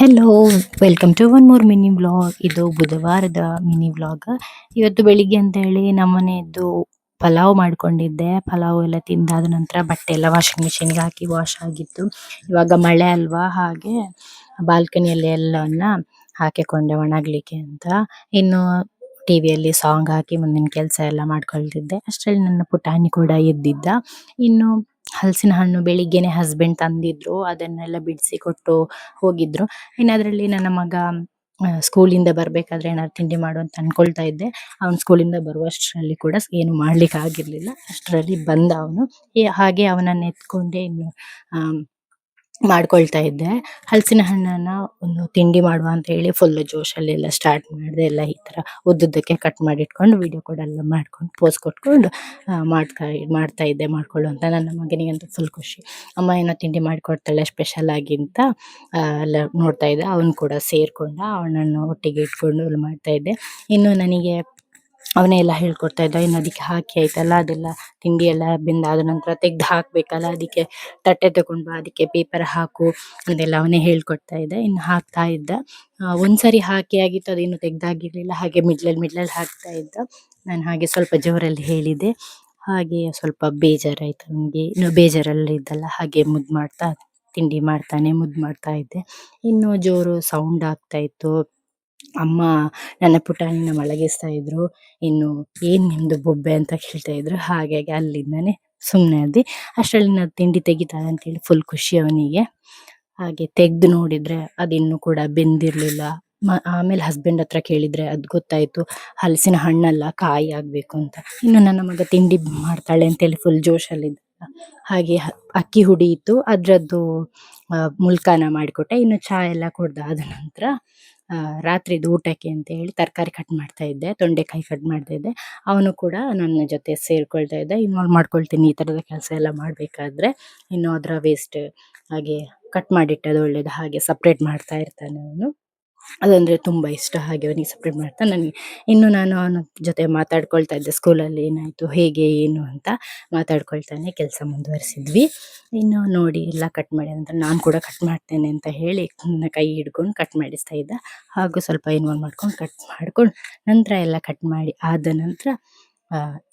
Hello, welcome to one more mini vlog. ಇದು ಬುಧವಾರದ mini vlog. ಇವತ್ತು ಬೆಳಿಗ್ಗೆ ಅಂತ ಹೇಳಿ ನಮ್ಮನೆ ಎದ್ದು ಪಲಾವ್ ಮಾಡ್ಕೊಂಡಿದ್ದೆ. ಪಲಾವ್ ಎಲ್ಲ ತಿಂದಾದ ನಂತರ ಬಟ್ಟೆ ಎಲ್ಲ ವಾಷಿಂಗ್ ಮಿಷಿನ್ಗೆ ಹಾಕಿ ವಾಶ್ ಆಗಿತ್ತು. ಇವಾಗ ಮಳೆ ಅಲ್ವಾ, ಹಾಗೆ ಬಾಲ್ಕನಿಯಲ್ಲಿ ಎಲ್ಲವನ್ನ ಹಾಕಿಕೊಂಡೆ ಒಣಗ್ಲಿಕ್ಕೆ ಅಂತ. ಇನ್ನು ಟಿವಿಯಲ್ಲಿ ಸಾಂಗ್ ಹಾಕಿ ಮುಂದಿನ ಕೆಲಸ ಎಲ್ಲ ಮಾಡ್ಕೊಳ್ತಿದ್ದೆ. ಅಷ್ಟರಲ್ಲಿ ನನ್ನ ಪುಟಾಣಿ ಕೂಡ ಎದ್ದಿದ್ದ. ಇನ್ನು ಹಲಸಿನ ಹಣ್ಣು ಬೆಳಿಗ್ಗೆನೆ ಹಸ್ಬೆಂಡ್ ತಂದಿದ್ರು, ಅದನ್ನೆಲ್ಲ ಬಿಡಿಸಿ ಕೊಟ್ಟು ಹೋಗಿದ್ರು. ಇನ್ನು ಅದರಲ್ಲಿ ನನ್ನ ಮಗ ಸ್ಕೂಲಿಂದ ಬರ್ಬೇಕಾದ್ರೆ ಏನಾದ್ರು ತಿಂಡಿ ಮಾಡು ಅಂತ ಅನ್ಕೊಳ್ತಾ ಇದ್ದೆ. ಅವ್ನು ಸ್ಕೂಲಿಂದ ಬರುವಷ್ಟರಲ್ಲಿ ಕೂಡ ಏನು ಮಾಡ್ಲಿಕ್ಕೆ ಆಗಿರ್ಲಿಲ್ಲ. ಅಷ್ಟರಲ್ಲಿ ಬಂದ ಅವನು. ಹಾಗೆ ಅವನನ್ನ ಎತ್ಕೊಂಡೆ ಇನ್ನು ಮಾಡ್ಕೊಳ್ತಾ ಇದ್ದೆ. ಹಲಸಿನ ಹಣ್ಣನ್ನ ಒಂದು ತಿಂಡಿ ಮಾಡುವ ಅಂತ ಹೇಳಿ ಫುಲ್ ಜೋಶಲ್ಲೆಲ್ಲ ಸ್ಟಾರ್ಟ್ ಮಾಡಿದೆ. ಎಲ್ಲ ಈ ತರ ಉದ್ದುದ್ದಕ್ಕೆ ಕಟ್ ಮಾಡಿ ಇಟ್ಕೊಂಡು ವಿಡಿಯೋ ಕೂಡ ಎಲ್ಲ ಮಾಡ್ಕೊಂಡು ಪೋಸ್ ಕೊಟ್ಕೊಂಡು ಮಾಡ್ತಾ ಇದ್ದೆ. ಮಾಡ್ಕೊಳ್ಳು ಅಂತ ನನ್ನ ಮಗನಿಗಂತೂ ಫುಲ್ ಖುಷಿ. ಅಮ್ಮ ಏನೋ ತಿಂಡಿ ಮಾಡಿಕೊಡ್ತಾಳೆ ಸ್ಪೆಷಲ್ ಆಗಿ ಅಂತ ಎಲ್ಲ ನೋಡ್ತಾ ಇದ್ದೆ. ಅವನು ಕೂಡ ಸೇರ್ಕೊಂಡ, ಅವನನ್ನು ಒಟ್ಟಿಗೆ ಇಟ್ಕೊಂಡು ಎಲ್ಲ ಮಾಡ್ತಾ ಇದ್ದೆ. ಇನ್ನು ನನಗೆ ಅವನೇ ಎಲ್ಲ ಹೇಳ್ಕೊಡ್ತಾ ಇದ್ದ. ಇನ್ನು ಅದಕ್ಕೆ ಹಾಕಿ ಆಯ್ತಲ್ಲ, ಅದೆಲ್ಲ ತಿಂಡಿ ಎಲ್ಲ ಬೆಂದಾದ ನಂತರ ತೆಗ್ದು ಹಾಕ್ಬೇಕಲ್ಲ, ಅದಕ್ಕೆ ತಟ್ಟೆ ತಗೊಂಡು ಬಾ, ಅದಕ್ಕೆ ಪೇಪರ್ ಹಾಕು ಅದೆಲ್ಲ ಅವನೇ ಹೇಳ್ಕೊಡ್ತಾ ಇದ್ದ. ಇನ್ನು ಹಾಕ್ತಾ ಇದ್ದ. ಒಂದ್ಸರಿ ಹಾಕಿ ಆಗಿತ್ತು, ಅದು ಇನ್ನು ತೆಗ್ದಾಗಿರ್ಲಿಲ್ಲ. ಹಾಗೆ ಮಿಡ್ಲಲ್ಲಿ ಹಾಕ್ತಾ ಇದ್ದ. ನಾನು ಹಾಗೆ ಸ್ವಲ್ಪ ಜೋರಲ್ಲಿ ಹೇಳಿದೆ. ಹಾಗೆ ಸ್ವಲ್ಪ ಬೇಜಾರಾಯ್ತು ನನಗೆ. ಇನ್ನು ಬೇಜಾರಲ್ಲಿ ಇದ್ದಲ್ಲ, ಹಾಗೆ ತಿಂಡಿ ಮಾಡ್ತಾನೆ ಮುದ್ದು ಮಾಡ್ತಾ ಇದ್ದೆ. ಇನ್ನು ಜೋರು ಸೌಂಡ್ ಆಗ್ತಾ ಇತ್ತು. ಅಮ್ಮ ನನ್ನ ಪುಟಾಣಿನ ಮಲಗಿಸ್ತಾ ಇದ್ರು. ಇನ್ನು ಏನ್ ನಿಮ್ದು ಬೊಬ್ಬೆ ಅಂತ ಕೇಳ್ತಾ ಇದ್ರು. ಹಾಗಾಗಿ ಅಲ್ಲಿಂದಾನೆ ಸುಮ್ಮನೆ ಆದೆ. ಅಷ್ಟರಲ್ಲಿ ನಾನು ತಿಂಡಿ ತೆಗಿತಾಳೆ ಅಂತೇಳಿ ಫುಲ್ ಖುಷಿ ಅವನಿಗೆ. ಹಾಗೆ ತೆಗ್ದು ನೋಡಿದ್ರೆ ಅದಿನ್ನೂ ಕೂಡ ಬೆಂದಿರ್ಲಿಲ್ಲ. ಆಮೇಲೆ ಹಸ್ಬೆಂಡ್ ಹತ್ರ ಕೇಳಿದ್ರೆ ಅದು ಗೊತ್ತಾಯ್ತು, ಹಲಸಿನ ಹಣ್ಣಲ್ಲ, ಕಾಯಿ ಆಗ್ಬೇಕು ಅಂತ. ಇನ್ನು ನನ್ನ ಮಗ ತಿಂಡಿ ಮಾಡ್ತಾಳೆ ಅಂತೇಳಿ ಫುಲ್ ಜೋಶಲ್ಲಿದ್ದ. ಹಾಗೆ ಅಕ್ಕಿ ಹುಡಿ ಇತ್ತು, ಅದ್ರದ್ದು ಮುಲ್ಕಾನ ಮಾಡಿಕೊಟ್ಟೆ. ಇನ್ನು ಚಹಾ ಎಲ್ಲ ಕುಡ್ದಾದ ನಂತರ ರಾತ್ರಿದು ಊಟಕ್ಕೆ ಅಂತ ಹೇಳಿ ತರಕಾರಿ ಕಟ್ ಮಾಡ್ತಾ ಇದ್ದೆ. ತೊಂಡೆಕಾಯಿ ಕಟ್ ಮಾಡ್ತಾ ಇದ್ದೆ. ಅವನು ಕೂಡ ನನ್ನ ಜೊತೆ ಸೇರ್ಕೊಳ್ತಾ ಇದ್ದ. ಇನ್ವಾಲ್ವ್ ಮಾಡ್ಕೊಳ್ತೀನಿ ಈ ಥರದ ಕೆಲಸ ಎಲ್ಲ ಮಾಡಬೇಕಾದ್ರೆ. ಇನ್ನು ಅದರ ವೇಸ್ಟ್ ಹಾಗೆ ಕಟ್ ಮಾಡಿಟ್ಟದು ಒಳ್ಳೇದು, ಹಾಗೆ ಸಪ್ರೇಟ್ ಮಾಡ್ತಾ ಇರ್ತಾನೆ ಅವನು. ಅದಂದರೆ ತುಂಬ ಇಷ್ಟ. ಹಾಗೆ ಅವನಿಗೆ ಸಪ್ರೇಟ್ ಮಾಡ್ತಾ ನನಗೆ. ಇನ್ನು ನಾನು ಅವನ ಜೊತೆ ಮಾತಾಡ್ಕೊಳ್ತಾ ಇದ್ದೆ, ಸ್ಕೂಲಲ್ಲಿ ಏನಾಯಿತು ಹೇಗೆ ಏನು ಅಂತ ಮಾತಾಡ್ಕೊಳ್ತಾನೆ ಕೆಲಸ ಮುಂದುವರಿಸಿದ್ವಿ. ಇನ್ನು ನೋಡಿ ಎಲ್ಲ ಕಟ್ ಮಾಡಿ ನಂತರ ನಾನು ಕೂಡ ಕಟ್ ಮಾಡ್ತೇನೆ ಅಂತ ಹೇಳಿ ನನ್ನ ಕೈ ಹಿಡ್ಕೊಂಡು ಕಟ್ ಮಾಡಿಸ್ತಾ ಇದ್ದ. ಹಾಗೂ ಸ್ವಲ್ಪ ಇನ್ವಾಲ್ವ್ ಮಾಡ್ಕೊಂಡು ಕಟ್ ಮಾಡ್ಕೊಂಡು ನಂತರ ಎಲ್ಲ ಕಟ್ ಮಾಡಿ ಆದ ನಂತರ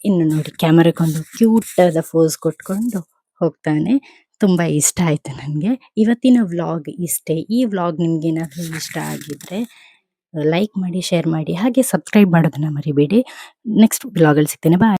ಇನ್ನು ನೋಡಿ ಕ್ಯಾಮರಕ್ಕೊಂದು ಕ್ಯೂಟಾದ ಫೋಸ್ ಕೊಟ್ಕೊಂಡು ಹೋಗ್ತಾನೆ. ತುಂಬ ಇಷ್ಟ ಆಯಿತು ನನಗೆ. ಇವತ್ತಿನ ವ್ಲಾಗ್ ಇಷ್ಟೇ. ಈ ವ್ಲಾಗ್ ನಿಮ್ಗೆ ಏನಾದರೂ ಇಷ್ಟ ಆಗಿದ್ರೆ ಲೈಕ್ ಮಾಡಿ, ಶೇರ್ ಮಾಡಿ, ಹಾಗೆ ಸಬ್ಸ್ಕ್ರೈಬ್ ಮಾಡೋದನ್ನ ಮರಿಬೇಡಿ. ನೆಕ್ಸ್ಟ್ ವ್ಲಾಗಲ್ಲಿ ಸಿಗ್ತೇನೆ. ಬಾಯ್.